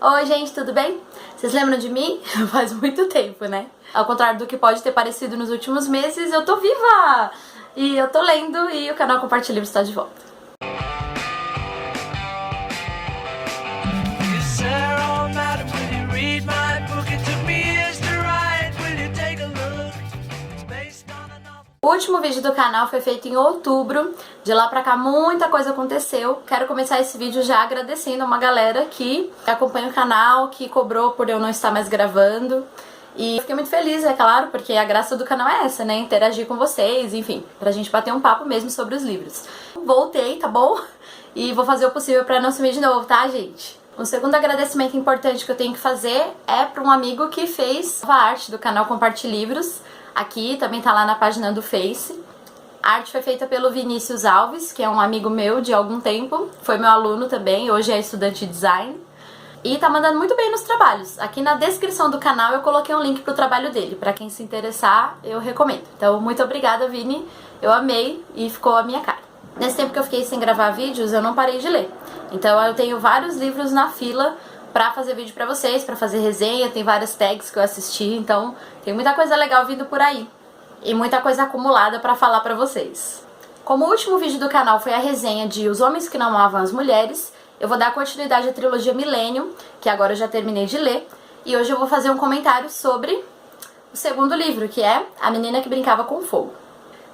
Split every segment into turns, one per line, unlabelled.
Oi gente, tudo bem? Vocês lembram de mim? Faz muito tempo, né? Ao contrário do que pode ter parecido nos últimos meses, eu tô viva! E eu tô lendo e o canal Compartilhe Livros está de volta. O último vídeo do canal foi feito em outubro, de lá pra cá muita coisa aconteceu. Quero começar esse vídeo já agradecendo a uma galera que acompanha o canal, que cobrou por eu não estar mais gravando. E eu fiquei muito feliz, é claro, porque a graça do canal é essa, né? Interagir com vocês, enfim, pra gente bater um papo mesmo sobre os livros. Voltei, tá bom? E vou fazer o possível pra não sumir de novo, tá, gente? Um segundo agradecimento importante que eu tenho que fazer é pra um amigo que fez a arte do canal Compartilhe Livros. Aqui, também tá lá na página do Face. A arte foi feita pelo Vinícius Alves, que é um amigo meu de algum tempo. Foi meu aluno também, hoje é estudante de design. E tá mandando muito bem nos trabalhos. Aqui na descrição do canal eu coloquei um link pro trabalho dele. Pra quem se interessar, eu recomendo. Então, muito obrigada, Vini. Eu amei e ficou a minha cara. Nesse tempo que eu fiquei sem gravar vídeos, eu não parei de ler. Então, eu tenho vários livros na fila pra fazer vídeo pra vocês, pra fazer resenha, tem várias tags que eu assisti, então tem muita coisa legal vindo por aí. E muita coisa acumulada pra falar pra vocês. Como o último vídeo do canal foi a resenha de Os Homens que Não Amavam as Mulheres, eu vou dar continuidade à trilogia Millennium, que agora eu já terminei de ler, e hoje eu vou fazer um comentário sobre o segundo livro, que é A Menina que Brincava com Fogo.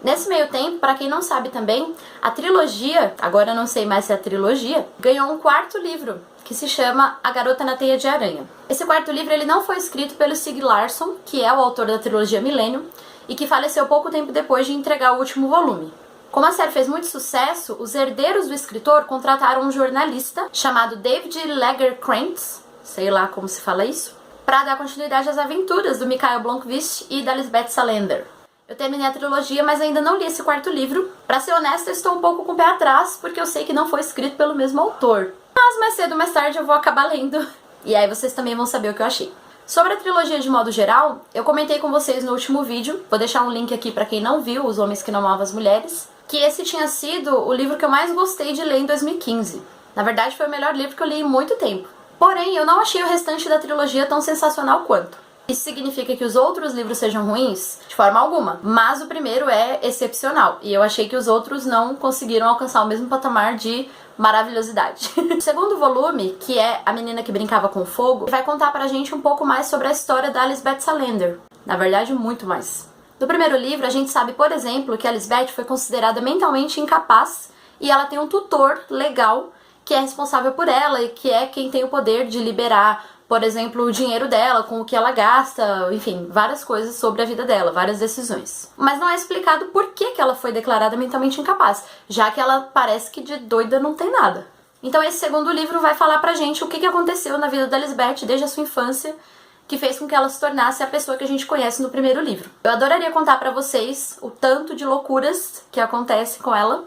Nesse meio tempo, pra quem não sabe também, a trilogia, agora eu não sei mais se é a trilogia, ganhou um quarto livro, que se chama A Garota na Teia de Aranha. Esse quarto livro ele não foi escrito pelo Stieg Larsson, que é o autor da trilogia Millennium, e que faleceu pouco tempo depois de entregar o último volume. Como a série fez muito sucesso, os herdeiros do escritor contrataram um jornalista chamado David Lagerkrantz, sei lá como se fala isso, para dar continuidade às aventuras do Mikael Blomkvist e da Lisbeth Salander. Eu terminei a trilogia, mas ainda não li esse quarto livro. Pra ser honesta, eu estou um pouco com o pé atrás, porque eu sei que não foi escrito pelo mesmo autor. Mas mais cedo ou mais tarde eu vou acabar lendo, e aí vocês também vão saber o que eu achei. Sobre a trilogia de modo geral, eu comentei com vocês no último vídeo, vou deixar um link aqui pra quem não viu, Os Homens que Não Amavam as Mulheres, que esse tinha sido o livro que eu mais gostei de ler em 2015. Na verdade, foi o melhor livro que eu li em muito tempo. Porém, eu não achei o restante da trilogia tão sensacional quanto. Isso significa que os outros livros sejam ruins? De forma alguma. Mas o primeiro é excepcional. E eu achei que os outros não conseguiram alcançar o mesmo patamar de maravilhosidade. O segundo volume, que é A Menina que Brincava com Fogo, vai contar pra gente um pouco mais sobre a história da Lisbeth Salander. Na verdade, muito mais. No primeiro livro, a gente sabe, por exemplo, que a Lisbeth foi considerada mentalmente incapaz e ela tem um tutor legal que é responsável por ela e que é quem tem o poder de liberar, por exemplo, o dinheiro dela, com o que ela gasta, enfim, várias coisas sobre a vida dela, várias decisões. Mas não é explicado por que ela foi declarada mentalmente incapaz, já que ela parece que de doida não tem nada. Então esse segundo livro vai falar pra gente o que aconteceu na vida da Lisbeth desde a sua infância, que fez com que ela se tornasse a pessoa que a gente conhece no primeiro livro. Eu adoraria contar pra vocês o tanto de loucuras que acontece com ela,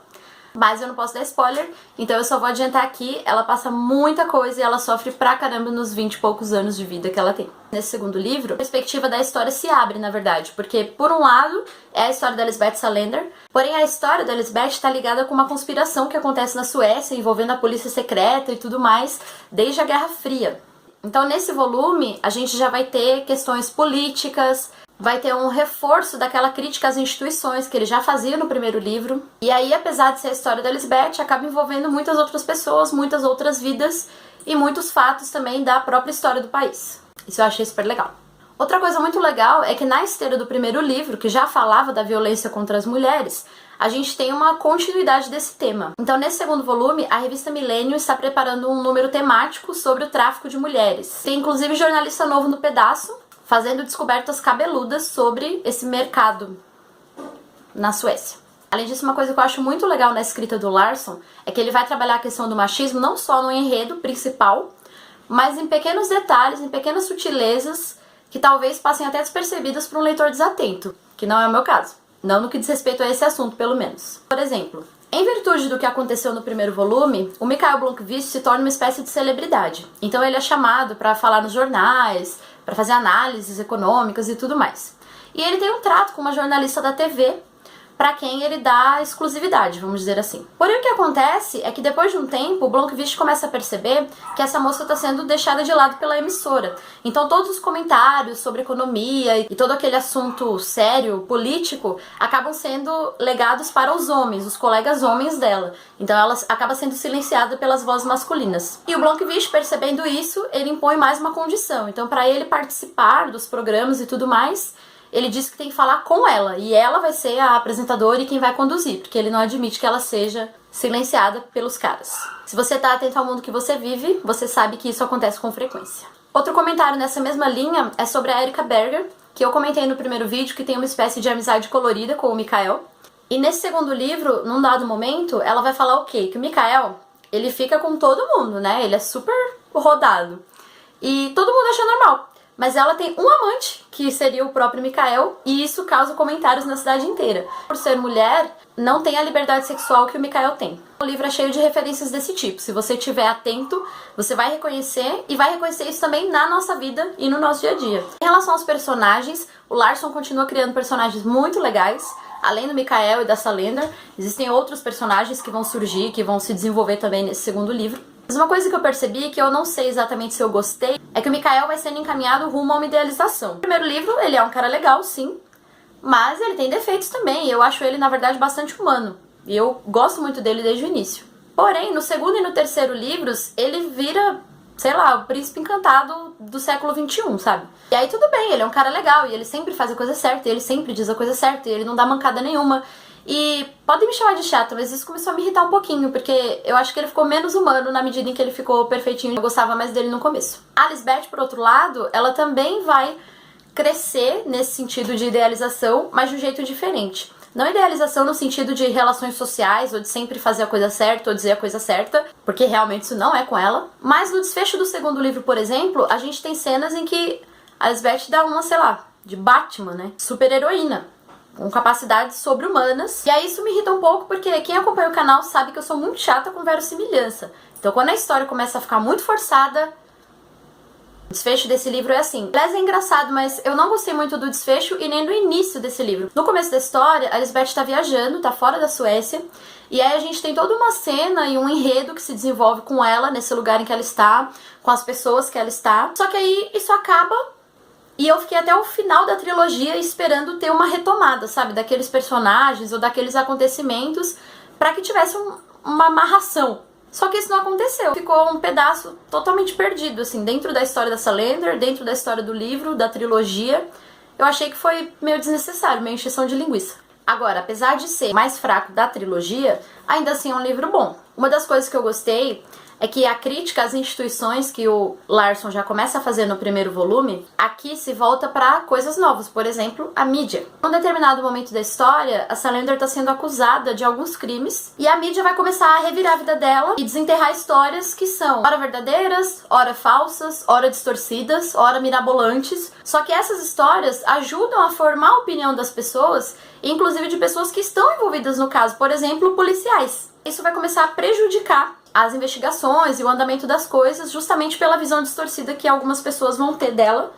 mas eu não posso dar spoiler, então eu só vou adiantar aqui, ela passa muita coisa e ela sofre pra caramba nos 20 e poucos anos de vida que ela tem. Nesse segundo livro, a perspectiva da história se abre, na verdade, porque por um lado é a história da Lisbeth Salander, porém a história da Lisbeth está ligada com uma conspiração que acontece na Suécia, envolvendo a polícia secreta e tudo mais, desde a Guerra Fria. Então nesse volume a gente já vai ter questões políticas, vai ter um reforço daquela crítica às instituições que ele já fazia no primeiro livro. E aí, apesar de ser a história da Lisbeth, acaba envolvendo muitas outras pessoas, muitas outras vidas e muitos fatos também da própria história do país. Isso eu achei super legal. Outra coisa muito legal é que na esteira do primeiro livro, que já falava da violência contra as mulheres, a gente tem uma continuidade desse tema. Então, nesse segundo volume, a revista Millennium está preparando um número temático sobre o tráfico de mulheres. Tem inclusive jornalista novo no pedaço, fazendo descobertas cabeludas sobre esse mercado na Suécia. Além disso, uma coisa que eu acho muito legal na escrita do Larsson é que ele vai trabalhar a questão do machismo não só no enredo principal, mas em pequenos detalhes, em pequenas sutilezas que talvez passem até despercebidas para um leitor desatento, que não é o meu caso. Não no que diz respeito a esse assunto, pelo menos. Por exemplo, em virtude do que aconteceu no primeiro volume, o Mikael Blomkvist se torna uma espécie de celebridade. Então ele é chamado para falar nos jornais, para fazer análises econômicas e tudo mais. E ele tem um trato com uma jornalista da TV para quem ele dá exclusividade, vamos dizer assim. Porém, o que acontece é que depois de um tempo, o Blomkvist começa a perceber que essa moça está sendo deixada de lado pela emissora. Então todos os comentários sobre economia e todo aquele assunto sério, político, acabam sendo legados para os homens, os colegas homens dela. Então ela acaba sendo silenciada pelas vozes masculinas. E o Blomkvist, percebendo isso, ele impõe mais uma condição. Então, para ele participar dos programas e tudo mais, ele diz que tem que falar com ela, e ela vai ser a apresentadora e quem vai conduzir, porque ele não admite que ela seja silenciada pelos caras. Se você tá atento ao mundo que você vive, você sabe que isso acontece com frequência. Outro comentário nessa mesma linha é sobre a Erica Berger, que eu comentei no primeiro vídeo, que tem uma espécie de amizade colorida com o Mikhail. E nesse segundo livro, num dado momento, ela vai falar o quê? Que o Mikhail, ele fica com todo mundo, né? Ele é super rodado. E todo mundo acha normal. Mas ela tem um amante, que seria o próprio Mikhail, e isso causa comentários na cidade inteira. Por ser mulher, não tem a liberdade sexual que o Mikhail tem. O livro é cheio de referências desse tipo. Se você estiver atento, você vai reconhecer, e vai reconhecer isso também na nossa vida e no nosso dia a dia. Em relação aos personagens, o Larsson continua criando personagens muito legais. Além do Mikhail e da Salander, existem outros personagens que vão surgir, que vão se desenvolver também nesse segundo livro. Mas uma coisa que eu percebi, que eu não sei exatamente se eu gostei, é que o Mikhail vai sendo encaminhado rumo a uma idealização. No primeiro livro, ele é um cara legal, sim, mas ele tem defeitos também, e eu acho ele, na verdade, bastante humano. E eu gosto muito dele desde o início. Porém, no segundo e no terceiro livros, ele vira, sei lá, o príncipe encantado do século XXI, sabe? E aí tudo bem, ele é um cara legal, e ele sempre faz a coisa certa, e ele sempre diz a coisa certa, e ele não dá mancada nenhuma. E podem me chamar de chata, mas isso começou a me irritar um pouquinho, porque eu acho que ele ficou menos humano na medida em que ele ficou perfeitinho. Eu gostava mais dele no começo. A Lisbeth, por outro lado, ela também vai crescer nesse sentido de idealização, mas de um jeito diferente. Não idealização no sentido de relações sociais, ou de sempre fazer a coisa certa, ou dizer a coisa certa, porque realmente isso não é com ela. Mas no desfecho do segundo livro, por exemplo, a gente tem cenas em que a Lisbeth dá uma, sei lá, de Batman, né? Super heroína, com capacidades sobre-humanas. E aí isso me irrita um pouco, porque quem acompanha o canal sabe que eu sou muito chata com verossimilhança. Então quando a história começa a ficar muito forçada, o desfecho desse livro é assim. Aliás, é engraçado, mas eu não gostei muito do desfecho e nem do início desse livro. No começo da história, a Lisbeth tá viajando, tá fora da Suécia, e aí a gente tem toda uma cena e um enredo que se desenvolve com ela, nesse lugar em que ela está, com as pessoas que ela está. Só que aí isso acaba, e eu fiquei até o final da trilogia esperando ter uma retomada, sabe? Daqueles personagens ou daqueles acontecimentos, pra que tivesse uma amarração. Só que isso não aconteceu. Ficou um pedaço totalmente perdido, assim, dentro da história da Salander, dentro da história do livro, da trilogia. Eu achei que foi meio desnecessário, meio encheção de linguiça. Agora, apesar de ser mais fraco da trilogia, ainda assim é um livro bom. Uma das coisas que eu gostei é que a crítica às instituições que o Larsson já começa a fazer no primeiro volume, aqui se volta para coisas novas, por exemplo, a mídia. Em um determinado momento da história, a Salander está sendo acusada de alguns crimes, e a mídia vai começar a revirar a vida dela e desenterrar histórias que são ora verdadeiras, ora falsas, ora distorcidas, ora mirabolantes. Só que essas histórias ajudam a formar a opinião das pessoas, inclusive de pessoas que estão envolvidas no caso, por exemplo, policiais. Isso vai começar a prejudicar as investigações e o andamento das coisas, justamente pela visão distorcida que algumas pessoas vão ter dela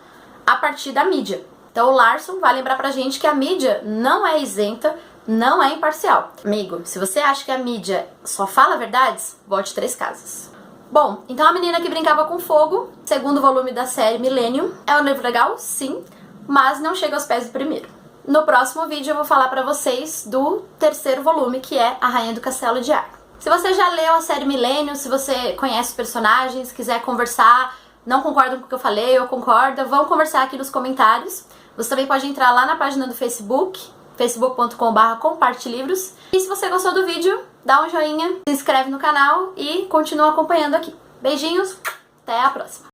a partir da mídia. Então o Larsson vai lembrar pra gente que a mídia não é isenta, não é imparcial. Amigo, se você acha que a mídia só fala verdades, volte 3 casas. Bom, então A Menina que Brincava com Fogo, segundo volume da série Millennium, é um livro legal, sim, mas não chega aos pés do primeiro. No próximo vídeo eu vou falar pra vocês do terceiro volume, que é A Rainha do Castelo de Ar. Se você já leu a série Millennium, se você conhece os personagens, quiser conversar, não concorda com o que eu falei ou concorda, vamos conversar aqui nos comentários. Você também pode entrar lá na página do Facebook, facebook.com/compartilivros. E se você gostou do vídeo, dá um joinha, se inscreve no canal e continua acompanhando aqui. Beijinhos, até a próxima!